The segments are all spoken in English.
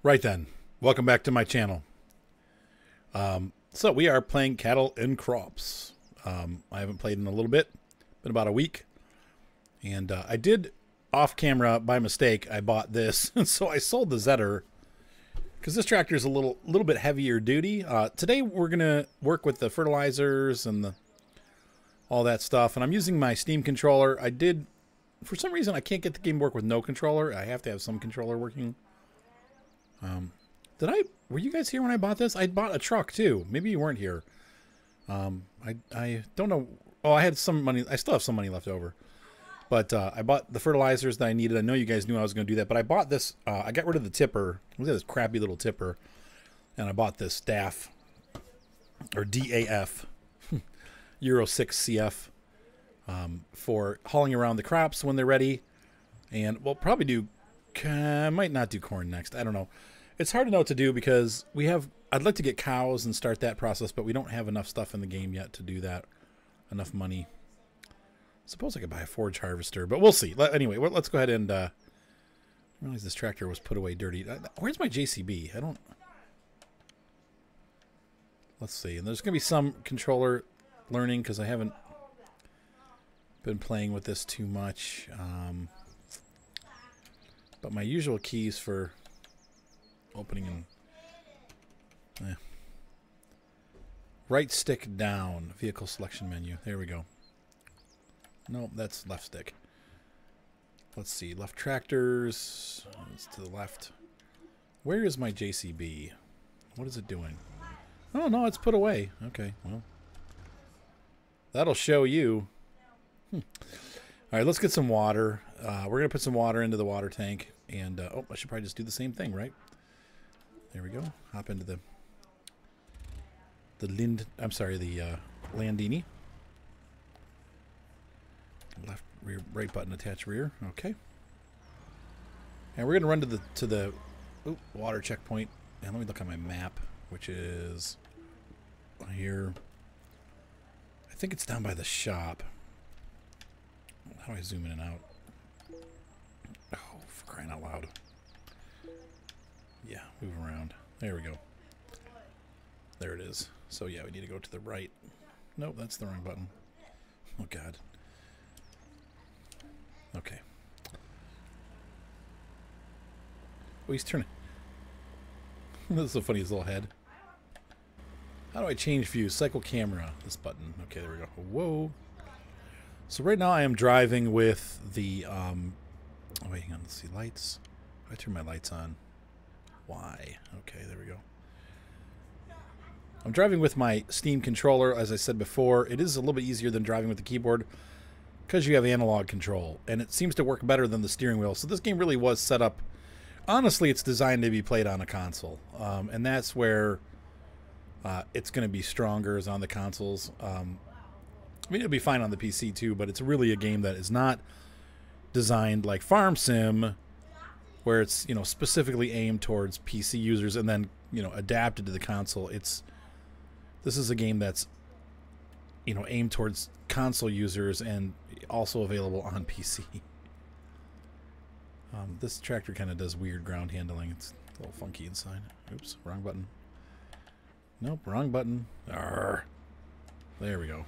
Right then, welcome back to my channel. So we are playing Cattle and Crops. I haven't played in a little bit, been about a week. And I did, off camera, by mistake, I bought this. So I sold the Zetter, because this tractor is a little bit heavier duty. Today we're going to work with the fertilizers and all that stuff. And I'm using my Steam controller. I did, for some reason, I can't get the game to work with no controller. I have to have some controller working. Were you guys here when I bought this? I bought a truck too. Maybe you weren't here. I don't know. Oh, I had some money. I still have some money left over. But I bought the fertilizers that I needed. I know you guys knew I was going to do that, but I bought this. I got rid of the tipper. Look at this crappy little tipper. And I bought this DAF, or DAF, Euro 6 CF, for hauling around the crops when they're ready. And we'll probably do, might not do corn next. I don't know. It's hard to know what to do because I'd like to get cows and start that process, but we don't have enough stuff in the game yet to do that. Enough money. Suppose I could buy a forage harvester, but we'll see. Anyway, let's go ahead and, I realize this tractor was put away dirty. Where's my JCB? Let's see. And there's going to be some controller learning because I haven't been playing with this too much. But my usual keys for opening and right stick down, vehicle selection menu. There we go. No, that's left stick. Let's see, left tractors. It's to the left. Where is my JCB? What is it doing? Oh no, it's put away. Okay, well, that'll show you. All right, let's get some water. We're gonna put some water into the water tank, and oh, I should probably just do the same thing, right? There we go. Hop into the Landini. Left rear, right button, attach rear. Okay. And we're gonna run to the water checkpoint. And let me look on my map, which is here. I think it's down by the shop. How do I zoom in and out? Oh, for crying out loud. Yeah, move around. There we go. There it is. So yeah, we need to go to the right. Nope, that's the wrong button. Oh god. Okay. Oh, he's turning. This is so funny, his little head. How do I change view? Cycle camera. This button. Okay, there we go. Whoa. So right now I am driving with the oh wait, hang on, let's see, lights. I turn my lights on. Why? Okay, there we go. I'm driving with my Steam controller, as I said before. It is a little bit easier than driving with the keyboard because you have analog control, and it seems to work better than the steering wheel. So this game really was set up. Honestly, it's designed to be played on a console, and that's where it's going to be stronger, is on the consoles. I mean, it'll be fine on the PC too, but it's really a game that is not designed like Farm Sim, where it's, you know, specifically aimed towards PC users and then, you know, adapted to the console. This is a game that's, you know, aimed towards console users and also available on PC. This tractor kind of does weird ground handling. It's a little funky inside. Oops, wrong button. Nope, wrong button. Arrgh. There we go.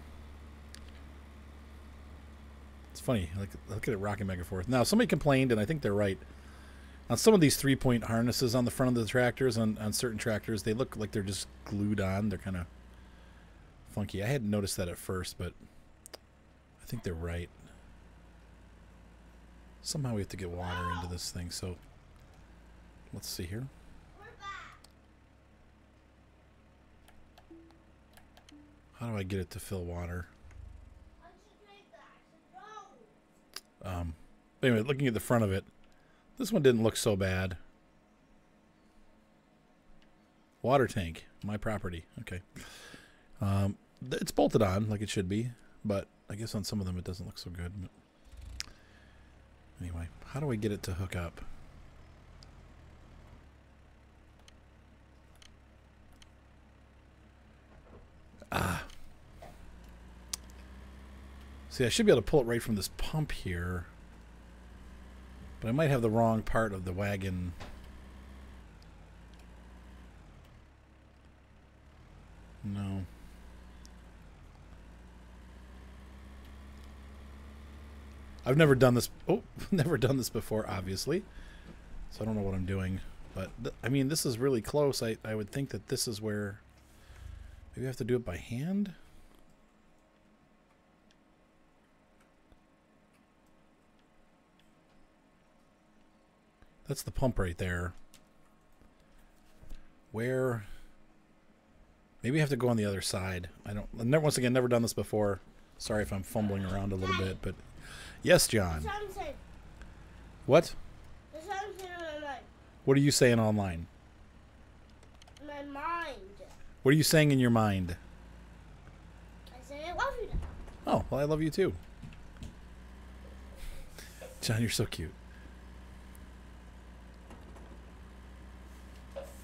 It's funny. Look at it rocking back and forth. Now, somebody complained, and I think they're right. On some of these three-point harnesses on the front of the tractors, on certain tractors, they look like they're just glued on. They're kind of funky. I hadn't noticed that at first, but I think they're right. Somehow we have to get water into this thing, so let's see here. How do I get it to fill water? Anyway, looking at the front of it, this one didn't look so bad. Water tank, my property. Okay. It's bolted on like it should be, but I guess on some of them it doesn't look so good. But anyway, how do I get it to hook up? See, I should be able to pull it right from this pump here. But I might have the wrong part of the wagon No. I've never done this. Oh, never done this before, obviously. So I don't know what I'm doing. But, I mean, this is really close. I would think that this is where... Maybe I have to do it by hand? That's the pump right there. Where... Maybe I have to go on the other side. I've never, once again, never done this before. Sorry if I'm fumbling around a little bit, but... Yes, John. What? What are you saying online? My mind. What are you saying in your mind? I say I love you. Oh, well, I love you too. John, you're so cute.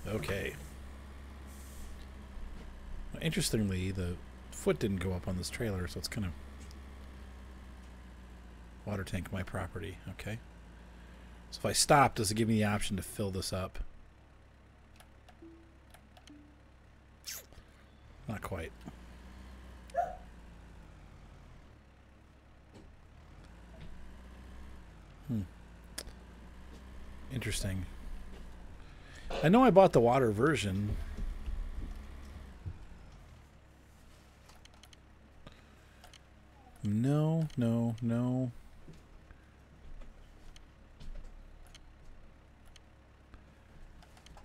Okay. Well, interestingly, the foot didn't go up on this trailer, so it's kind of... Water tank, my property. Okay. So if I stop, does it give me the option to fill this up? Not quite. Interesting. I know I bought the water version. No, no, no.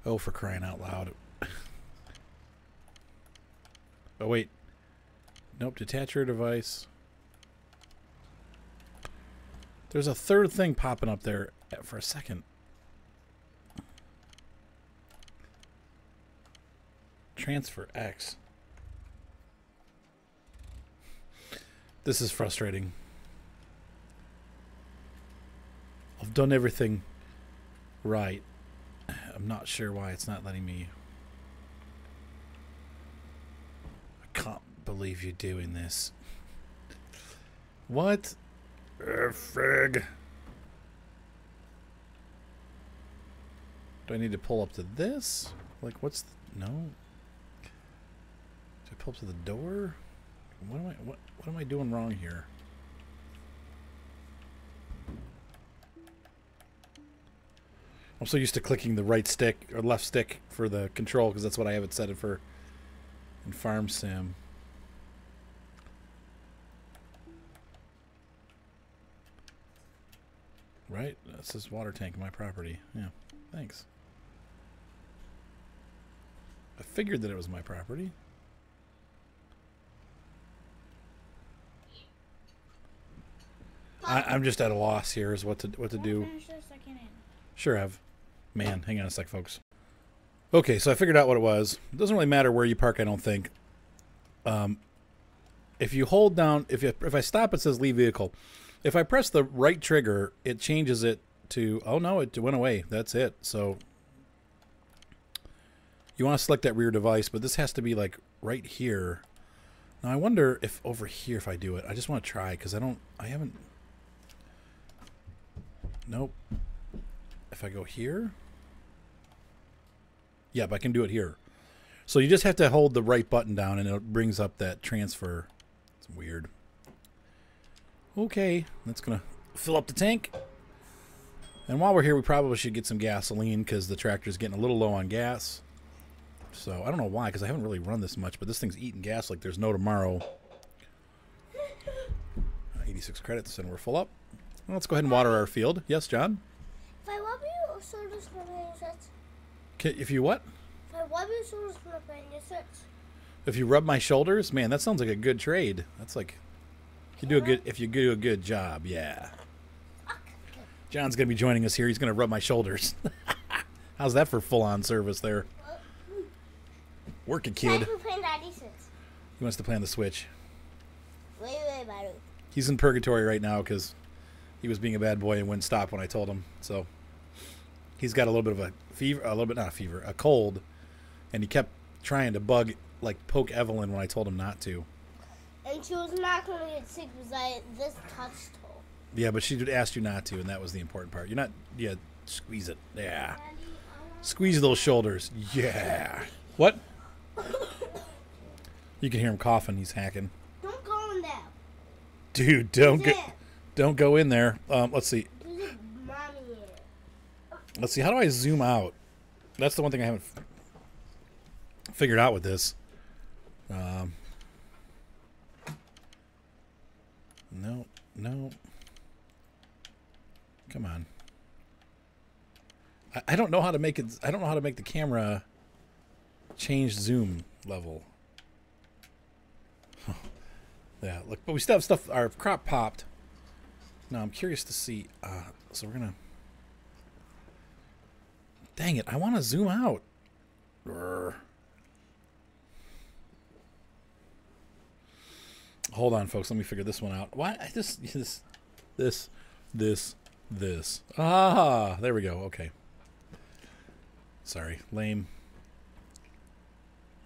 Oh, for crying out loud. Oh, wait. Nope, detach your device. There's a third thing popping up there for a second. Transfer X. This is frustrating. I've done everything right. I'm not sure why it's not letting me. I can't believe you're doing this. What? Frig. Do I need to pull up to this? Like, what's the, no? Do I pull up to the door? What am I doing wrong here? I'm so used to clicking the right stick or left stick for the control because that's what I have it set it for in Farm Sim. Right? That says water tank in my property. Yeah. Thanks. I figured that it was my property. I'm just at a loss here as what to do. Sure have. Man, hang on a sec, folks. Okay, so I figured out what it was. It doesn't really matter where you park, I don't think. If you hold down, if I stop, it says leave vehicle. If I press the right trigger, it changes it to, oh no, it went away. That's it. So you want to select that rear device, but this has to be like right here. Now I wonder if over here, if I do it, I just want to try because I haven't. Nope. If I go here. Yep, I can do it here. So you just have to hold the right button down and it brings up that transfer. It's weird. Okay, that's going to fill up the tank. And while we're here, we probably should get some gasoline because the tractor's getting a little low on gas. So I don't know why, because I haven't really run this much, but this thing's eating gas like there's no tomorrow. 86 credits and we're full up. Well, let's go ahead and water our field. Yes, John? If I love you, so does my If you what? If I love you, so does my If you rub my shoulders, man, that sounds like a good trade. That's like if you do a good job, yeah. John's gonna be joining us here. He's gonna rub my shoulders. How's that for full-on service there? Working, kid. He wants to play on the Switch. He's in purgatory right now because he was being a bad boy and wouldn't stop when I told him. So he's got a little bit of a fever, a cold, and he kept trying to poke Evelyn when I told him not to. And she was not going to get sick because I just touched her. Yeah, but she asked you not to, and that was the important part. You're not, yeah, squeeze it. Yeah. Squeeze those shoulders. Yeah. What? You can hear him coughing. He's hacking. Don't go in there. Dude, don't go in there. Let's see. There's a mommy here. Let's see. How do I zoom out? That's the one thing I haven't figured out with this. No, no. Come on. I don't know how to make it. I don't know how to make the camera change zoom level. Yeah, look, but we still have stuff. Our crop popped. Now I'm curious to see. So we're gonna. Dang it! I want to zoom out. Urgh. Hold on, folks. Let me figure this one out. Why? I just this. Ah, there we go. Okay. Sorry, lame.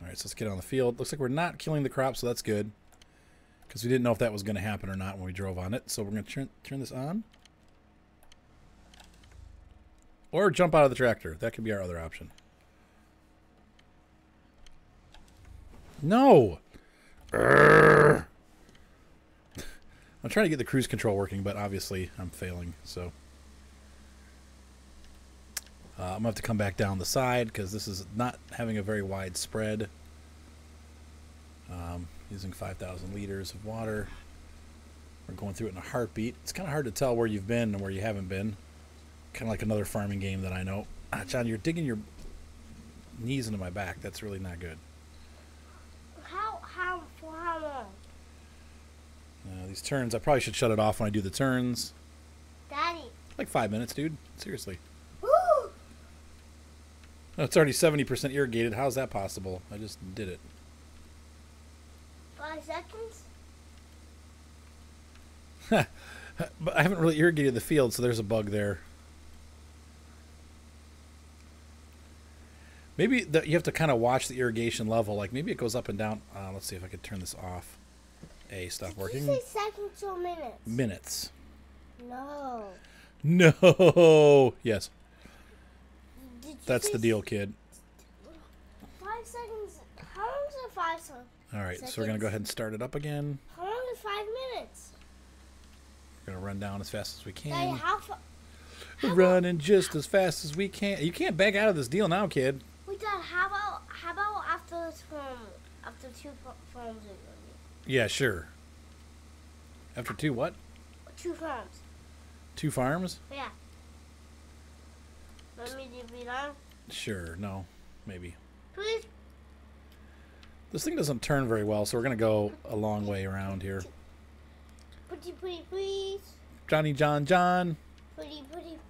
All right, so let's get on the field. Looks like we're not killing the crop, so that's good. Because we didn't know if that was going to happen or not when we drove on it. So we're going to turn this on. Or jump out of the tractor. That could be our other option. No! Urgh. I'm trying to get the cruise control working, but obviously I'm failing. So I'm going to have to come back down the side because this is not having a very wide spread. Using 5,000 liters of water. We're going through it in a heartbeat. It's kind of hard to tell where you've been and where you haven't been. Kind of like another farming game that I know. John, you're digging your knees into my back. That's really not good. For how long? These turns, I probably should shut it off when I do the turns. Daddy. Like 5 minutes, dude. Seriously. Woo! No, it's already 70% irrigated. How's that possible? I just did it. 5 seconds? But I haven't really irrigated the field, so there's a bug there. Maybe you have to kind of watch the irrigation level. Like maybe it goes up and down. Let's see if I could turn this off. Stop working. Did you say seconds or minutes? Minutes. No. No. Yes. That's the deal, kid. 5 seconds. How long is it? 5 seconds? All right, so we're going to go ahead and start it up again. How long is 5 minutes? We're going to run down as fast as we can. Daddy, We're running just as fast as we can. You can't back out of this deal now, kid. Wait, Dad, how about after this after 2 farms? Yeah, sure. After 2 what? 2 farms. 2 farms? Yeah. Let me be done. Sure, no, maybe. Please. This thing doesn't turn very well, so we're going to go a long way around here. Pretty, please. Johnny, John. Pretty,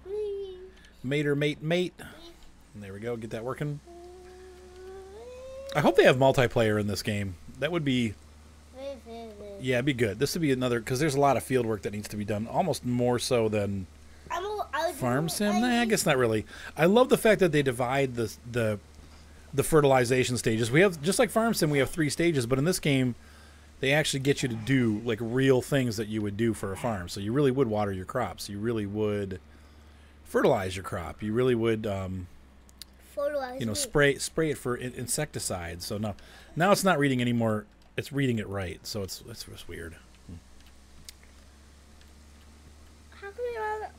please. Mater, mate. And there we go. Get that working. I hope they have multiplayer in this game. That would be... Yeah, it'd be good. This would be another... Because there's a lot of field work that needs to be done. Almost more so than Farm Sim. Nah, I guess not really. I love the fact that they divide the fertilization stages. We have... Just like Farm Sim, we have 3 stages. But in this game, they actually get you to do like real things that you would do for a farm. So you really would water your crops. You really would fertilize your crop. You really would... spray it for insecticides. So now it's not reading anymore. It's reading it right. So it's just weird. How come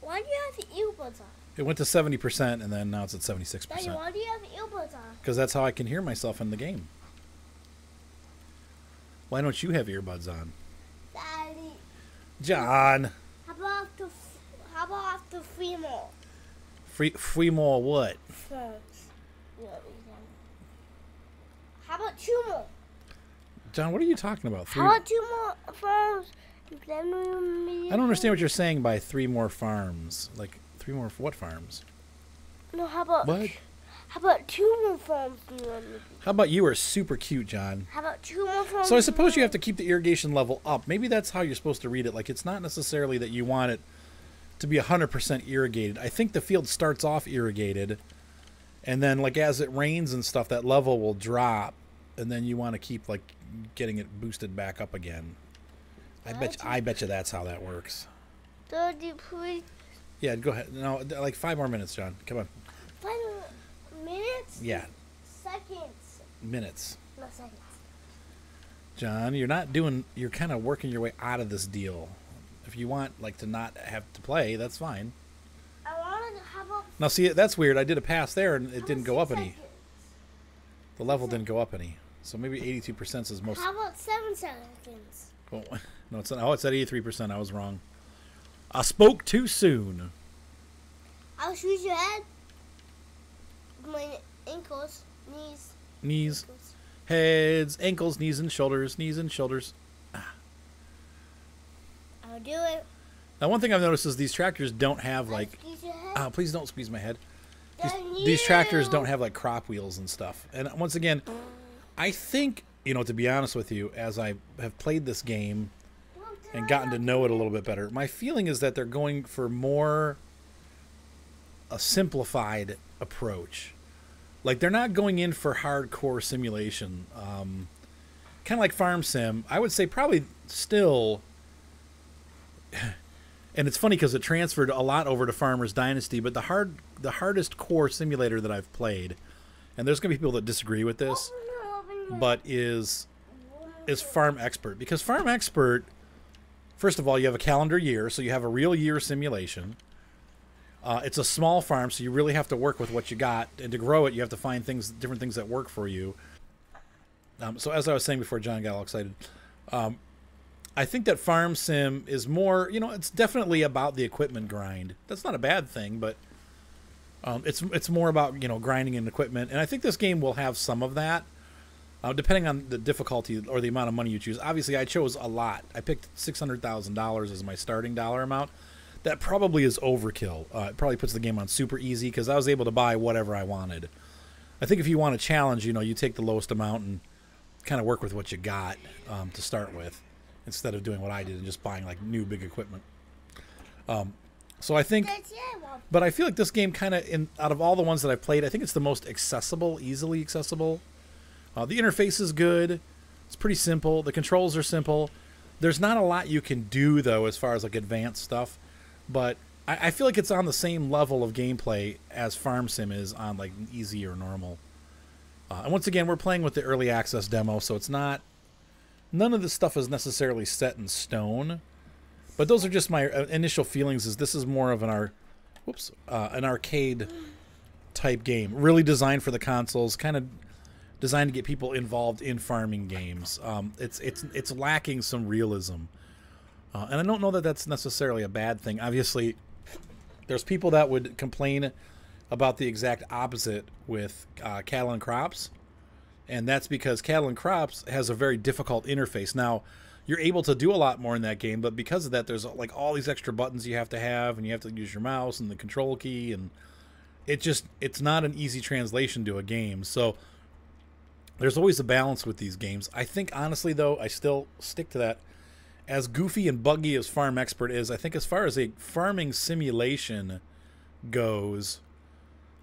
why do you have the earbuds on? It went to 70% and then now it's at 76%. Daddy, why do you have the earbuds on? Because that's how I can hear myself in the game. Why don't you have earbuds on? Daddy. John. How about after 3 more? 3 more what? Farms. How about 2 more? John, what are you talking about? How about 2 more farms? I don't understand what you're saying by 3 more farms. Like 3 more what farms? No, how about what? How about 2 more farms? How about you are super cute, John? How about 2 more farms? So I suppose you have to keep the irrigation level up. Maybe that's how you're supposed to read it. Like it's not necessarily that you want it to be 100% irrigated. I think the field starts off irrigated, and then like as it rains and stuff, that level will drop, and then you want to keep like getting it boosted back up again. I bet you that's how that works. Daddy, please. Yeah, go ahead. No, like 5 more minutes, John. Come on. 5 more. minutes? Yeah. Seconds. Minutes. No, seconds. John, you're kind of working your way out of this deal. If you want, like, to not have to play, that's fine. I wanted. How about? Now, see, that's weird. I did a pass there, and it didn't go up any. Seconds? The level didn't go up any. So maybe 82% is most. How about 7 seconds? Oh, no, it's not. Oh, it's at 83%. I was wrong. I spoke too soon. I'll shoot your head. My ankles, knees. Knees, Ankles. heads, ankles, knees, and shoulders. Knees and shoulders. I'll do it. Now, one thing I've noticed is these tractors don't have, like... Squeeze your head. Please don't squeeze my head. Then These tractors you. don't have, like, crop wheels and stuff. And once again, I think, you know, to be honest with you, as I have played this game and gotten to know it a little bit better, my feeling is that they're going for more a simplified approach. Like, they're not going in for hardcore simulation. Kind of like Farm Sim. I would say probably still... And it's funny because it transferred a lot over to Farmer's Dynasty, but the hardest core simulator that I've played, and there's going to be people that disagree with this, but is Farm Expert. Because Farm Expert, first of all, you have a calendar year, so you have a real year simulation. It's a small farm, so you really have to work with what you got, and to grow it, you have to find different things that work for you. So as I was saying before John got all excited, I think that Farm Sim is more, you know, it's definitely about the equipment grind. That's not a bad thing, but it's more about, you know, grinding in equipment. And I think this game will have some of that, depending on the difficulty or the amount of money you choose. Obviously, I chose a lot. I picked $600,000 as my starting dollar amount. That probably is overkill. It probably puts the game on super easy because I was able to buy whatever I wanted. I think if you want a challenge, you know, you take the lowest amount and kind of work with what you got to start with, instead of doing what I did and just buying like new big equipment. So I think, but I feel like this game kind of, out of all the ones that I've played, I think it's the most accessible, easily accessible. The interface is good. It's pretty simple. The controls are simple. There's not a lot you can do though, as far as like advanced stuff, but I feel like it's on the same level of gameplay as Farm Sim is on like easy or normal. And once again, we're playing with the early access demo, so it's not, none of this stuff is necessarily set in stone, but those are just my initial feelings. Is this is more of an arcade type game, really designed for the consoles, kind of designed to get people involved in farming games. It's lacking some realism, and I don't know that that's necessarily a bad thing. Obviously, there's people that would complain about the exact opposite with cattle and crops. And that's because Cattle and Crops has a very difficult interface. Now, you're able to do a lot more in that game, but because of that, there's like all these extra buttons you have to have, and you have to use your mouse and the control key, and it's not an easy translation to a game. So there's always a balance with these games. I think, honestly, though, I still stick to that. As goofy and buggy as Farm Expert is, I think as far as a farming simulation goes,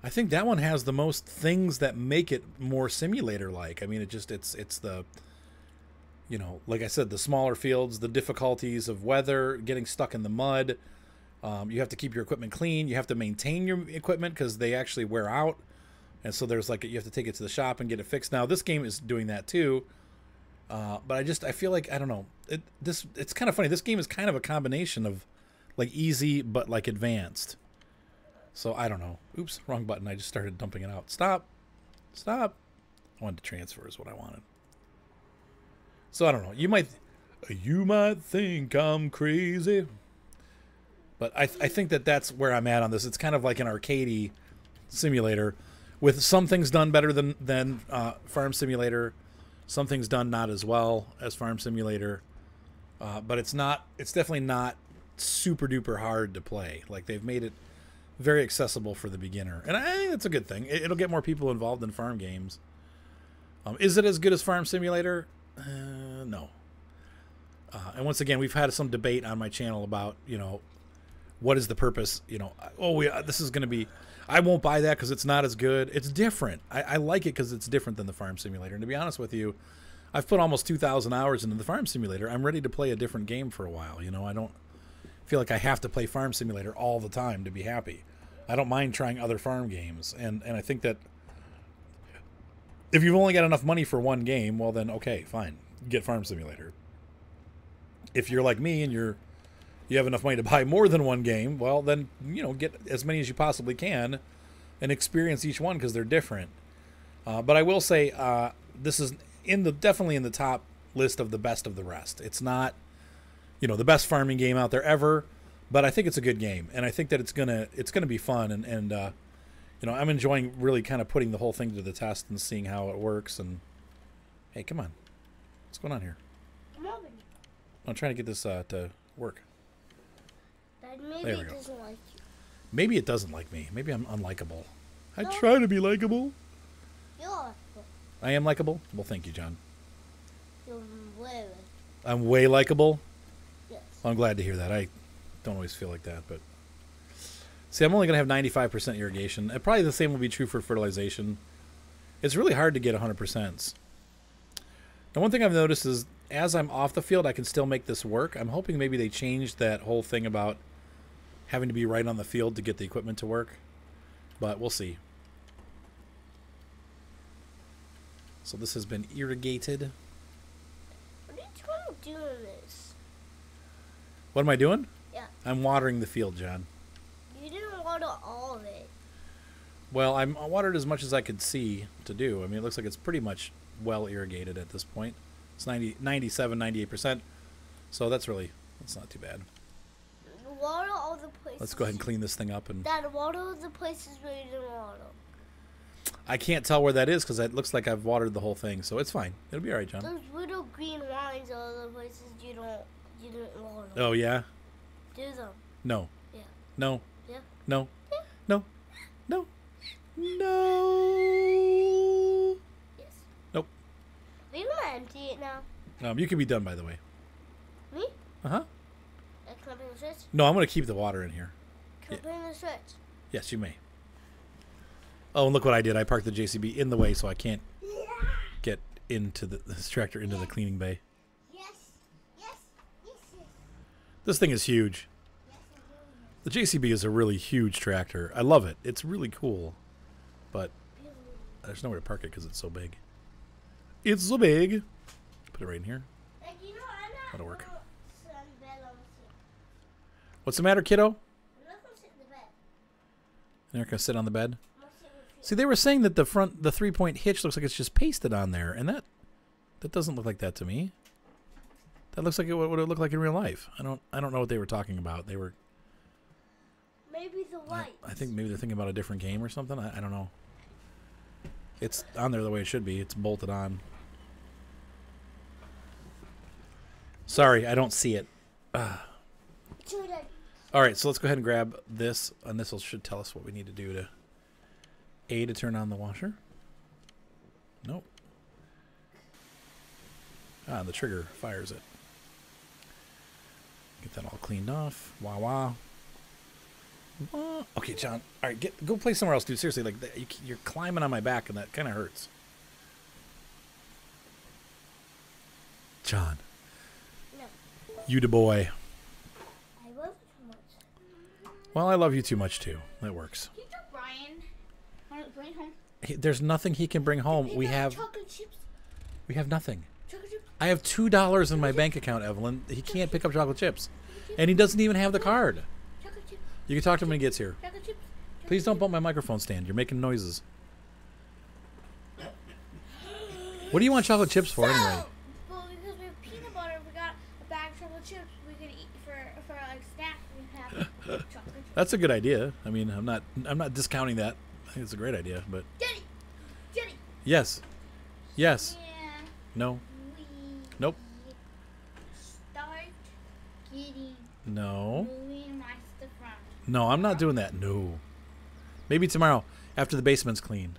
I think that one has the most things that make it more simulator-like. I mean, it's the, you know, like I said, the smaller fields, the difficulties of weather, getting stuck in the mud. You have to keep your equipment clean. You have to maintain your equipment because they actually wear out. And so there's like, you have to take it to the shop and get it fixed. Now, this game is doing that too. But I feel like, I don't know, it's kind of funny. This game is kind of a combination of like easy, but like advanced. So, I don't know. Oops, wrong button. I just started dumping it out. Stop. Stop. I wanted to transfer is what I wanted. So, I don't know. You might think I'm crazy. But I think that's where I'm at on this. It's kind of like an arcadey simulator with some things done better than Farm Simulator. Some things done not as well as Farm Simulator. But it's definitely not super duper hard to play. Like, they've made it very accessible for the beginner, and I think that's a good thing. It'll get more people involved in farm games. Is it as good as Farm Simulator? No. And once again, we've had some debate on my channel about, you know, what is the purpose? You know, this is going to be, I won't buy that because it's not as good. It's different. I like it because it's different than the Farm Simulator. And to be honest with you, I've put almost 2,000 hours into the Farm Simulator. I'm ready to play a different game for a while. You know, I don't feel like I have to play Farm Simulator all the time to be happy. I don't mind trying other farm games, and I think that if you've only got enough money for one game, well then, okay, fine. get Farm Simulator. If you're like me and you have enough money to buy more than one game, well, then, get as many as you possibly can and experience each one because they're different. But I will say this is definitely in the top list of the best of the rest. It's not, the best farming game out there ever, but I think it's a good game, and I think that it's gonna be fun, and I'm enjoying really kind of putting the whole thing to the test and seeing how it works. And hey, come on, what's going on here? I'm trying to get this to work. Maybe it doesn't like you. Maybe it doesn't like me. Maybe I'm unlikable. I try to be likable. You're likable. I am likable? Well, thank you, John. You're way likable. I'm way likable? Yes. Well, I'm glad to hear that. I don't always feel like that, but... See, I'm only going to have 95% irrigation. And probably the same will be true for fertilization. It's really hard to get 100%. Now, one thing I've noticed is, as I'm off the field, I can still make this work. I'm hoping maybe they changed that whole thing about having to be right on the field to get the equipment to work. But we'll see. So this has been irrigated. What are you trying to do in this? What am I doing? Yeah. I'm watering the field, John. You didn't water all of it. Well, I watered as much as I could see to do. I mean, it looks like it's pretty much well irrigated at this point. It's 97, 98%. So that's not too bad. Water all the places. Let's go ahead and clean this thing up. And Dad, water all the places where you didn't water. I can't tell where that is because it looks like I've watered the whole thing. So it's fine. It'll be all right, John. Those little green lines are the places you didn't water. Oh, yeah? Do them. No. Yeah. No. Yeah. No. Yeah. No. No. No. Yes. Nope. Are you gonna empty it now? You can be done, by the way. Me? Uh-huh. Can I bring the switch? No, I'm going to keep the water in here. Can I bring the switch? Yes, you may. Oh, and look what I did. I parked the JCB in the way so I can't get into this tractor into the cleaning bay. Yes. Yes. Yes. Yes. This thing is huge. The JCB is a really huge tractor. I love it. It's really cool. But there's nowhere to park it because it's so big. It's so big. Put it right in here. Like, That'll work. Sit on the bed on the seat. What's the matter, kiddo? I'm not gonna sit in the bed. You're not going to sit on the bed? I'm gonna sit with you. See, they were saying that the 3-point hitch looks like it's just pasted on there, and that doesn't look like that to me. That looks like what it looked like in real life. I don't know what they were talking about. They were. Maybe the lights. I think maybe they're thinking about a different game or something. I don't know. It's on there the way it should be. It's bolted on. Sorry, I don't see it. All right, so let's go ahead and grab this, and this should tell us what we need to do to turn on the washer. Nope. The trigger fires it. Get that all cleaned off. Wah wah. Wah. Okay, John. All right, go play somewhere else, dude. Seriously, like you're climbing on my back, and that kind of hurts. John. No. You the boy. I love you too much. Well, I love you too much too. That works. Can you tell Brian? Want to bring home? There's nothing he can bring home. We have chocolate chips. We have nothing. Chocolate chips. I have $2 in my bank account, Evelyn. He can't pick up chocolate chips, and he doesn't even have the card. Chocolate chips. You can talk to him when he gets here. Chocolate chips. Please don't bump my microphone stand. You're making noises. What do you want chocolate chips for anyway? Well, because we have peanut butter, we got a bag of chocolate chips. We could eat for like snack. We have chocolate chips. That's a good idea. I mean, I'm not discounting that. I think it's a great idea, but Jenny. yes. Yes. Yeah. No. We Nope. start getting No. moving my stuff around. No, I'm not doing that. No. Maybe tomorrow after the basement's clean.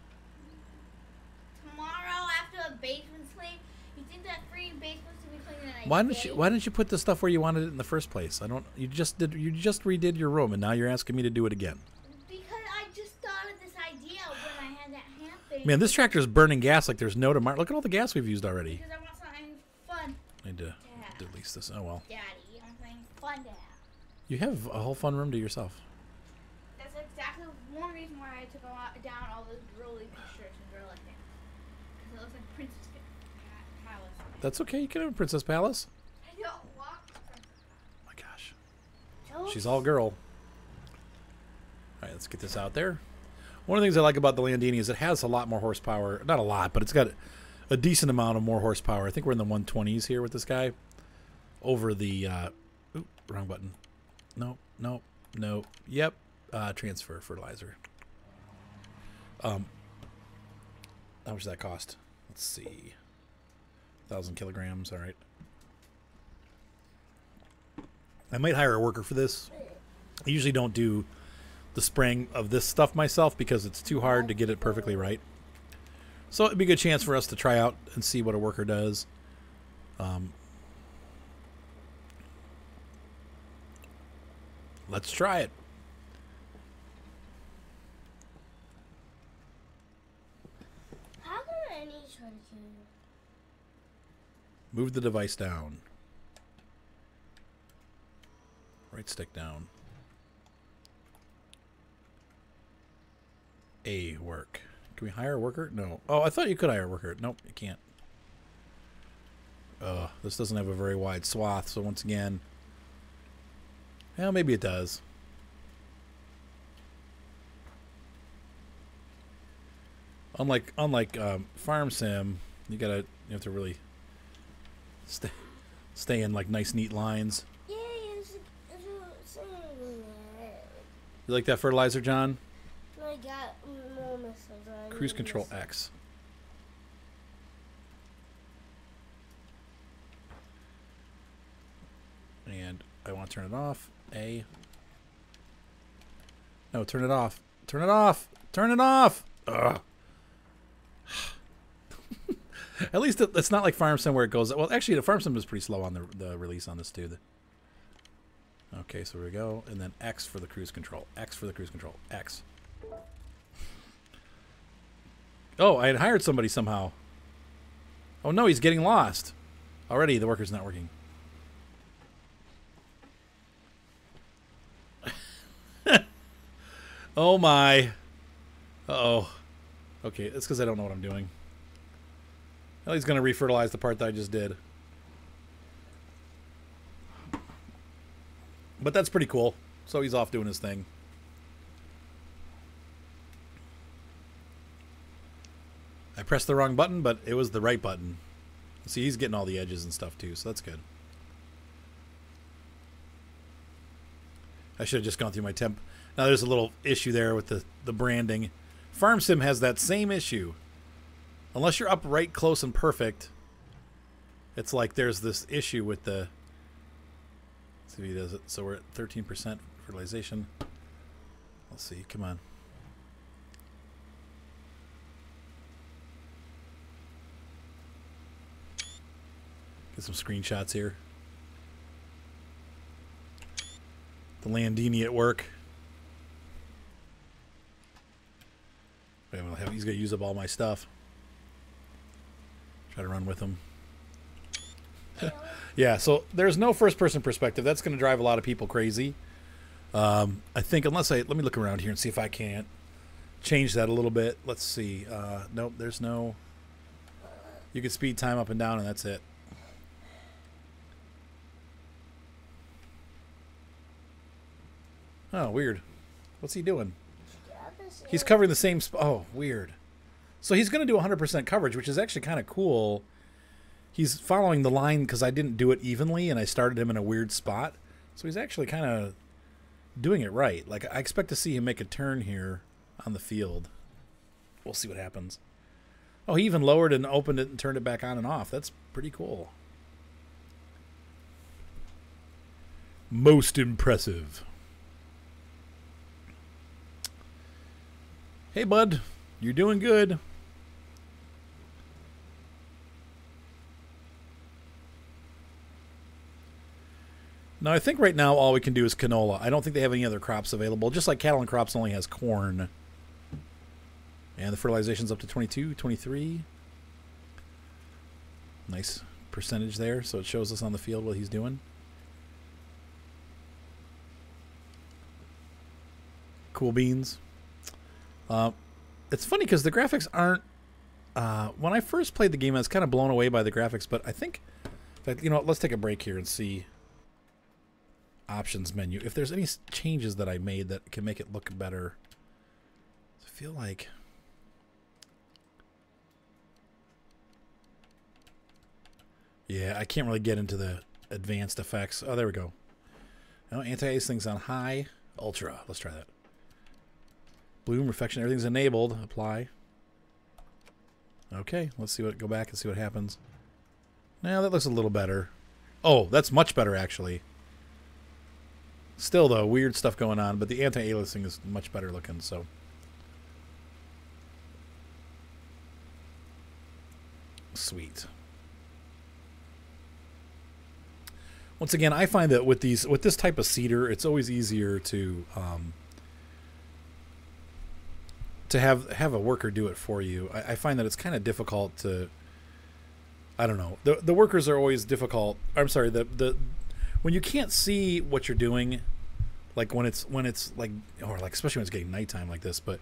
Tomorrow after the basement's clean, you think that free basement's to be clean in a Why didn't you put the stuff where you wanted it in the first place? You just redid your room and now you're asking me to do it again. Because I just thought of this idea when I had that happen. Man, this tractor is burning gas like there's no tomorrow. Look at all the gas we've used already. Because I want something fun. I need to delete this. Oh well. Daddy, I want something fun to have. You have a whole fun room to yourself. That's exactly one reason why I took down all those girly pictures and girly things. Because it looks like princess palace. That's okay. You can have a Princess Palace. I don't want her. Oh my gosh. Don't She's all girl. All right, let's get this out there. One of the things I like about the Landini is it has a lot more horsepower. Not a lot, but it's got a decent amount of more horsepower. I think we're in the 120s here with this guy. Over the... oop, wrong button. No, no, no. Yep. Transfer fertilizer. How much does that cost? Let's see. 1,000 kilograms. All right. I might hire a worker for this. I usually don't do the spraying of this stuff myself because it's too hard to get it perfectly right. So it'd be a good chance for us to try out and see what a worker does. Let's try it. How come any try to kill you? Move the device down. Right stick down. A work. Can we hire a worker? No. Oh, I thought you could hire a worker. Nope, you can't. This doesn't have a very wide swath, so once again... Well, maybe it does. Unlike Farm Sim, you have to really stay in like nice neat lines. Yeah, You like that fertilizer, John? I got more missiles. Cruise control X. And I want to turn it off. A. No, turn it off. Turn it off. Turn it off. Ugh. At least it's not like Farm Sim where it goes. Well, actually, the Farm Sim is pretty slow on the release on this too. Okay, so here we go, and then X for the cruise control. X for the cruise control. X. Oh, I had hired somebody somehow. Oh no, he's getting lost. Already, the worker's not working. Oh my. Uh-oh. Okay, it's because I don't know what I'm doing. Well, he's going to refertilize the part that I just did. But that's pretty cool. So he's off doing his thing. I pressed the wrong button, but it was the right button. See, he's getting all the edges and stuff too, so that's good. I should have just gone through my temp. Now there's a little issue there with the branding. Farm Sim has that same issue. Unless you're up right close and perfect, it's like there's this issue with the... Let's see if he does it. So we're at 13% fertilization. Let's see. Come on. Get some screenshots here. The Landini at work. He's going to use up all my stuff. Try to run with him. Yeah, so there's no first-person perspective. That's going to drive a lot of people crazy. I think let me look around here and see if I can't change that a little bit. Let's see. Nope, there's no... You can speed time up and down, and that's it. Oh, weird. What's he doing? He's covering the same spot. Oh, weird. So he's going to do 100% coverage, which is actually kind of cool. He's following the line because I didn't do it evenly, and I started him in a weird spot. So he's actually kind of doing it right. Like, I expect to see him make a turn here on the field. We'll see what happens. Oh, he even lowered and opened it and turned it back on and off. That's pretty cool. Most impressive. Hey, bud. You're doing good. Now, I think right now all we can do is canola. I don't think they have any other crops available. Just like Cattle and Crops only has corn. And the fertilization's up to 22, 23. Nice percentage there, so it shows us on the field what he's doing. Cool beans. It's funny because the graphics aren't When I first played the game, I was kind of blown away by the graphics, but I think, you know what, let's take a break here and see options menu. If there's any changes that I made that can make it look better. I feel like... Yeah, I can't really get into the advanced effects. Oh, there we go. Now, anti-aliasing's on high. Ultra. Let's try that. Bloom, reflection, everything's enabled. Apply. Okay, let's see what. Go back and see what happens. Now that looks a little better. Oh, that's much better actually. Still though, weird stuff going on, but the anti-aliasing is much better looking. So, sweet. Once again, I find that with this type of seeder, it's always easier to have a worker do it for you. I find that it's kind of difficult to. I don't know. The workers are always difficult. I'm sorry. When you can't see what you're doing, like when it's like, or like especially when it's getting nighttime like this, but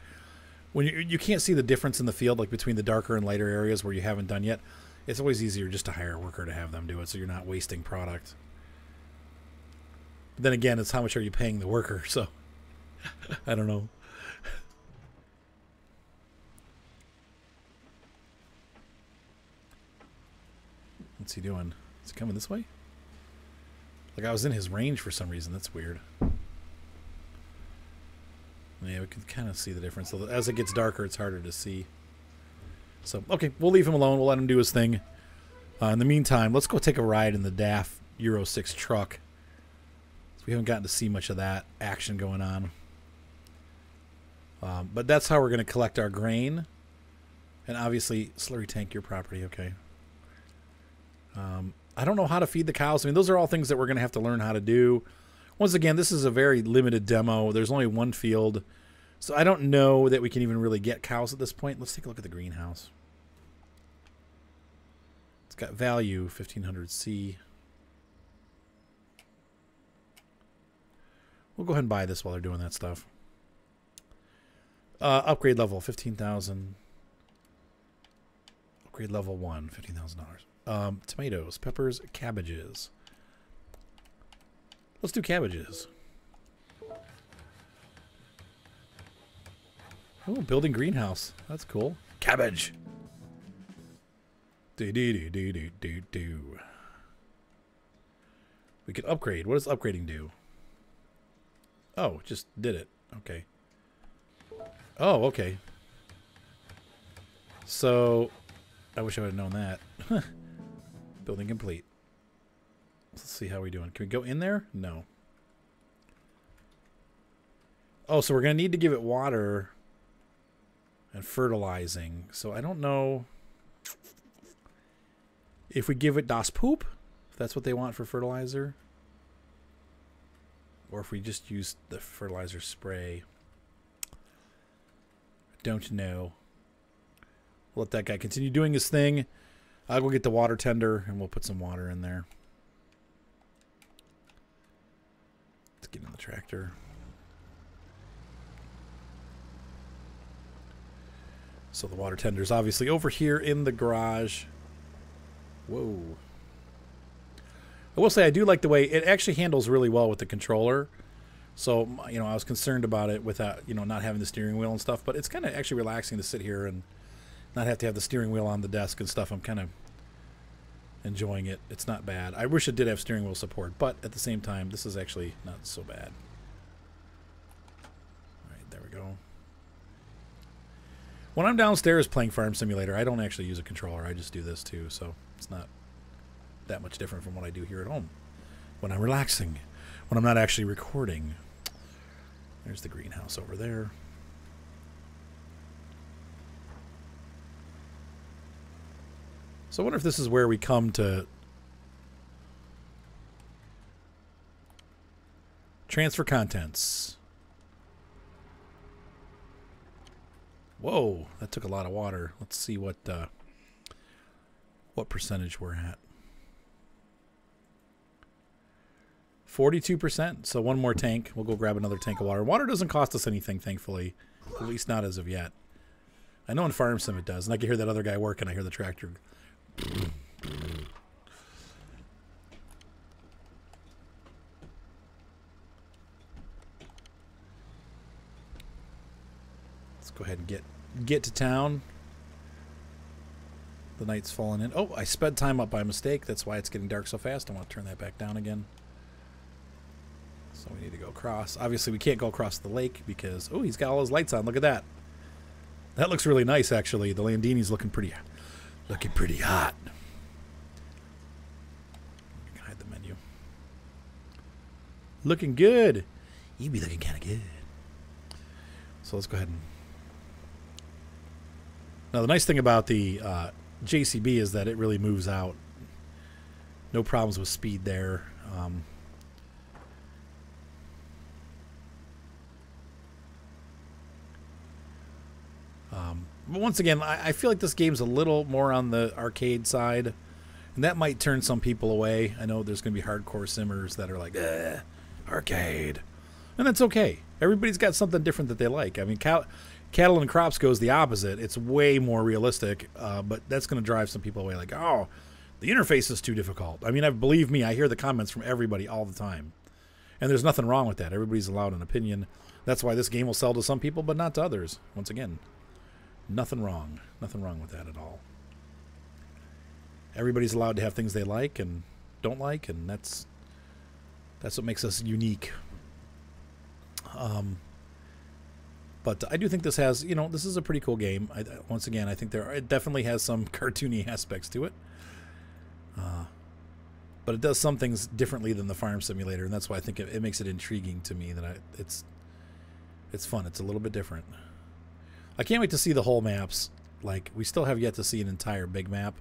when you can't see the difference in the field, like between the darker and lighter areas where you haven't done yet, it's always easier just to hire a worker to have them do it, so you're not wasting product. But then again, it's how much are you paying the worker? So I don't know. What's he doing? Is he coming this way? Like I was in his range for some reason. That's weird. Yeah, we can kind of see the difference. As it gets darker, it's harder to see. So, okay, we'll leave him alone. We'll let him do his thing. In the meantime, let's go take a ride in the DAF Euro 6 truck. So we haven't gotten to see much of that action going on. But that's how we're going to collect our grain. And obviously, slurry tank your property. Okay. I don't know how to feed the cows. I mean, those are all things that we're going to have to learn how to do. Once again, this is a very limited demo. There's only one field. So I don't know that we can even really get cows at this point. Let's take a look at the greenhouse. It's got value, 1500C. We'll go ahead and buy this while they're doing that stuff. Upgrade level, 15,000. Upgrade level 1, $15,000. Tomatoes, peppers, cabbages. Let's do cabbages. Oh, building greenhouse. That's cool. Cabbage. Do. We could upgrade. What does upgrading do? Oh, just did it. Okay. Oh, okay. So, I wish I would have known that. Building complete. Let's see how we're doing. Can we go in there? No. Oh, so we're going to need to give it water and fertilizing. So I don't know if we give it Das Poop, if that's what they want for fertilizer, or if we just use the fertilizer spray. Don't know. We'll let that guy continue doing his thing. I'll go get the water tender and we'll put some water in there. Let's get in the tractor. So the water tender's obviously over here in the garage. Whoa. I will say I do like the way it actually handles really well with the controller. So, you know, I was concerned about it without, you know, not having the steering wheel and stuff. But it's kind of actually relaxing to sit here and not have to have the steering wheel on the desk and stuff. I'm kind of enjoying it. It's not bad. I wish it did have steering wheel support. But at the same time, this is actually not so bad. All right, there we go. When I'm downstairs playing Farm Simulator, I don't actually use a controller. I just do this too. So it's not that much different from what I do here at home when I'm relaxing, when I'm not actually recording. There's the greenhouse over there. So I wonder if this is where we come to transfer contents. Whoa, that took a lot of water. Let's see what percentage we're at. 42%. So one more tank. We'll go grab another tank of water. Water doesn't cost us anything, thankfully. At least not as of yet. I know in Farm Sim it does, and I can hear that other guy working. I hear the tractor. Let's go ahead and get to town. The night's falling in. Oh, I sped time up by mistake. That's why it's getting dark so fast. I want to turn that back down again. So we need to go across. Obviously, we can't go across the lake because... Oh, he's got all his lights on. Look at that. That looks really nice, actually. The Landini's looking pretty hot. Hide the menu. Looking good. You be looking kind of good. So let's go ahead and... Now, the nice thing about the JCB is that it really moves out. No problems with speed there. But once again, I feel like this game's a little more on the arcade side, and that might turn some people away. I know there's going to be hardcore simmers that are like, arcade. And that's okay. Everybody's got something different that they like. I mean, Cattle and Crops goes the opposite. It's way more realistic, but that's going to drive some people away like, oh, the interface is too difficult. I mean, believe me, I hear the comments from everybody all the time. And there's nothing wrong with that. Everybody's allowed an opinion. That's why this game will sell to some people, but not to others. Once again, nothing wrong. Nothing wrong with that at all. Everybody's allowed to have things they like and don't like, and that's what makes us unique. But I do think this has, this is a pretty cool game. Once again, I think it definitely has some cartoony aspects to it. But it does some things differently than the Farm Simulator, and that's why I think it makes it intriguing to me. That it's fun. It's a little bit different. I can't wait to see the whole maps. Like, we still have yet to see an entire big map.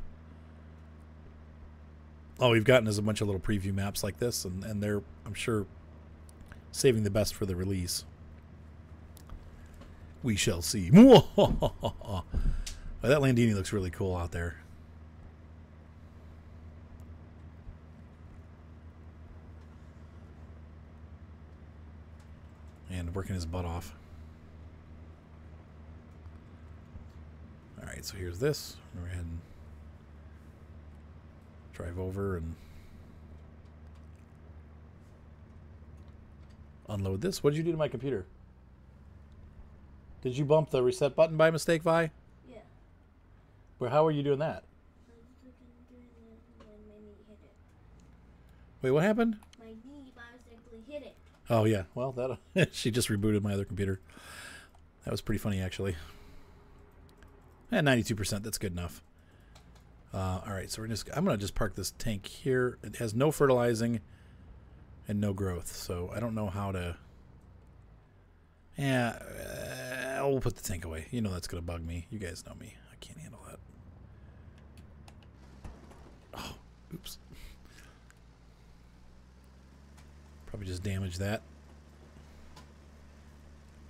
All we've gotten is a bunch of little preview maps like this, and they're, I'm sure, saving the best for the release. We shall see. Well, that Landini looks really cool out there. And working his butt off. Alright, so here's this. Go ahead and drive over and unload this. What did you do to my computer? Did you bump the reset button by mistake, Vi? Yeah. Well, how are you doing that? I was looking and my knee hit it. Wait, what happened? My knee bicyclically hit it. Oh, yeah. Well, that she just rebooted my other computer. That was pretty funny, actually. And 92%, that's good enough. All right, so I'm going to just park this tank here. It has no fertilizing and no growth, so I don't know how to... Yeah, we'll put the tank away. You know that's going to bug me. You guys know me. I can't handle that. Oh, oops. Probably just damage that.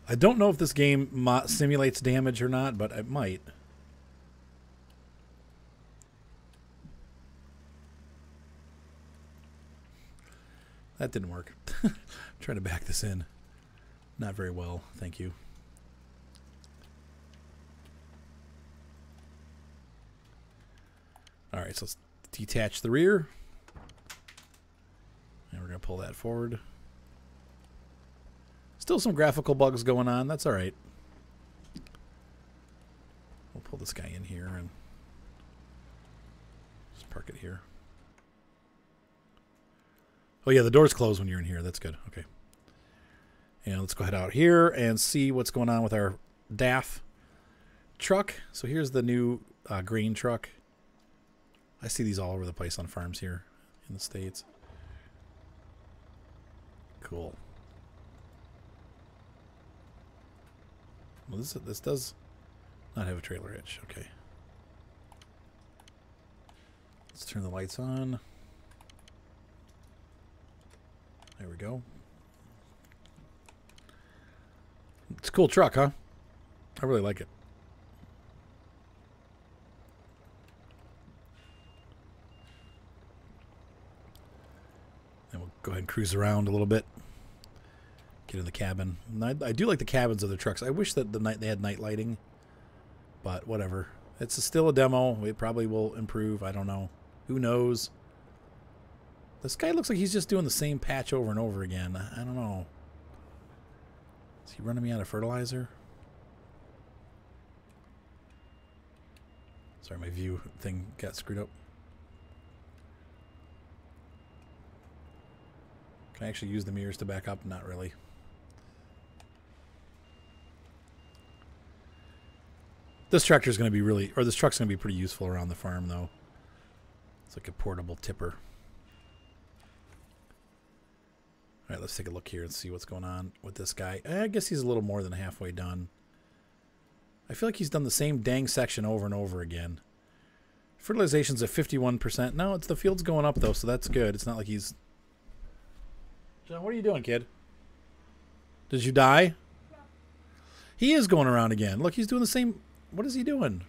I don't know if this game simulates damage or not, but it might. That didn't work. I'm trying to back this in. Not very well, thank you. Alright, so let's detach the rear. And we're going to pull that forward. Still some graphical bugs going on. That's alright. We'll pull this guy in here and just park it here. Oh yeah, the door's closed when you're in here. That's good. Okay. And let's go ahead out here and see what's going on with our DAF truck. So here's the new grain truck. I see these all over the place on farms here in the States. Cool. Well, this does not have a trailer hitch. Okay. Let's turn the lights on. There we go. It's a cool truck, huh? I really like it. And we'll go ahead and cruise around a little bit. Get in the cabin. And I do like the cabins of the trucks. I wish that they had night lighting. But whatever. It's still a demo. It probably will improve. I don't know. Who knows? This guy looks like he's just doing the same patch over and over again. I don't know. Is he running me out of fertilizer? Sorry, my view thing got screwed up. Can I actually use the mirrors to back up? Not really. This tractor's going to be really, or this truck's going to be pretty useful around the farm, though. It's like a portable tipper. All right, let's take a look here and see what's going on with this guy. I guess he's a little more than halfway done. I feel like he's done the same dang section over and over again. Fertilization's at 51%. No, it's the field's going up, though, so that's good. It's not like he's... John, what are you doing, kid? Did you die? No. He is going around again. Look, he's doing the same... What is he doing?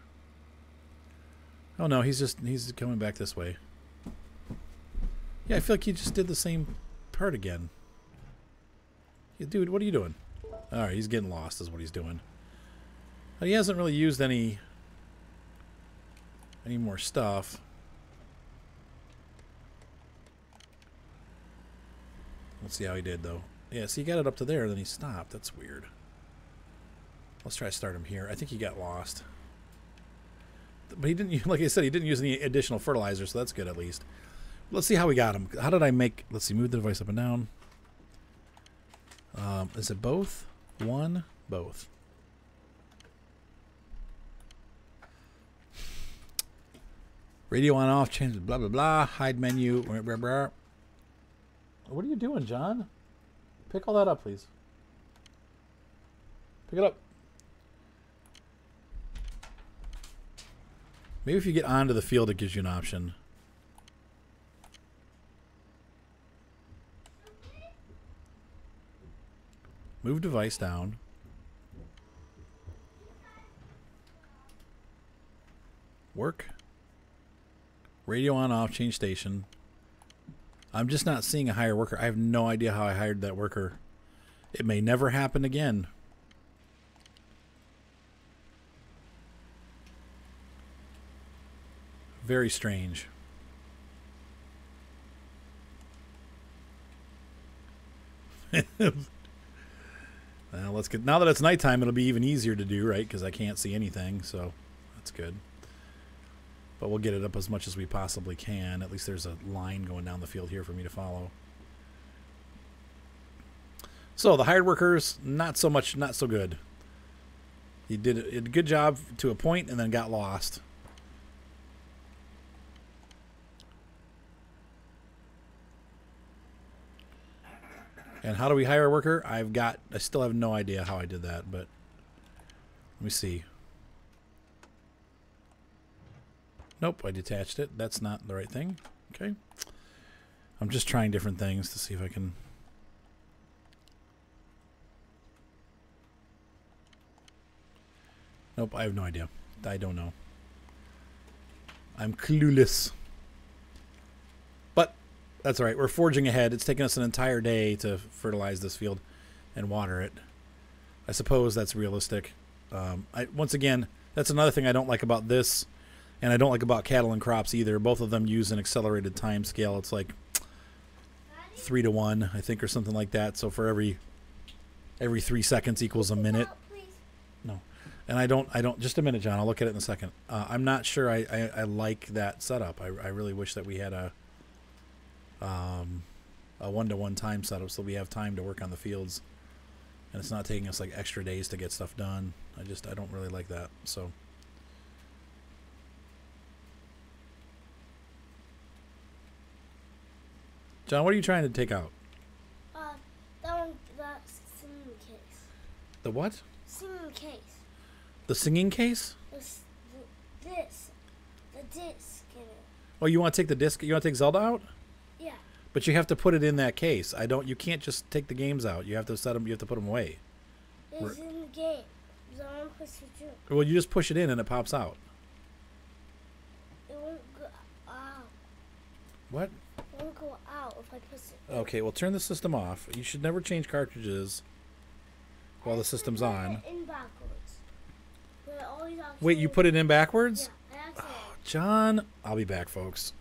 Oh, no, he's coming back this way. Yeah, I feel like he just did the same part again. Yeah, dude, what are you doing? All right, he's getting lost is what he's doing. He hasn't really used any more stuff. Let's see how he did, though. Yeah, so he got it up to there, then he stopped. That's weird. Let's try to start him here. I think he got lost. But he didn't, like I said, he didn't use any additional fertilizer, so that's good at least. Let's see how we got him. How did I make... Let's see, move the device up and down. Is it both? One? Both. Radio on off, change blah blah blah, hide menu. Blah, blah, blah. What are you doing, John? Pick all that up, please. Pick it up. Maybe if you get onto the field, it gives you an option. Move device down. Work. Radio on off, change station. I'm just not seeing a hire worker. I have no idea how I hired that worker. It may never happen again. Very strange. Well, let's get, now that it's nighttime, it'll be even easier to do, right? Because I can't see anything, so that's good. But we'll get it up as much as we possibly can. At least there's a line going down the field here for me to follow. So the hired workers, not so much, not so good. He did a good job to a point and then got lost. And how do we hire a worker? I still have no idea how I did that, but let me see. Nope, I detached it. That's not the right thing. Okay. I'm just trying different things to see if I can... Nope, I have no idea. I don't know. I'm clueless. But that's all right. We're forging ahead. It's taken us an entire day to fertilize this field and water it. I suppose that's realistic. Once again, that's another thing I don't like about this. And I don't like about cattle and crops either. Both of them use an accelerated time scale. It's like 3 to 1, I think, or something like that. So for every 3 seconds equals a minute. No. And I don't, just a minute, John. I'll look at it in a second. I'm not sure I like that setup. I really wish that we had a 1-to-1 time setup so we have time to work on the fields. And it's not taking us like extra days to get stuff done. I don't really like that. So. John, what are you trying to take out? The singing case. The what? Singing case. The singing case? The disc in it. Oh, you want to take the disc? You want to take Zelda out? Yeah. But you have to put it in that case. You can't just take the games out. You have to set them. You have to put them away. It's in the game. So I'm push it through. Well, you just push it in and it pops out. It won't go out. What? It won't go out if I push it. Okay, well, turn the system off. You should never change cartridges while the system's on. In backwards. But all these Wait, you put it in backwards? Yeah, I accidentally. John, I'll be back, folks.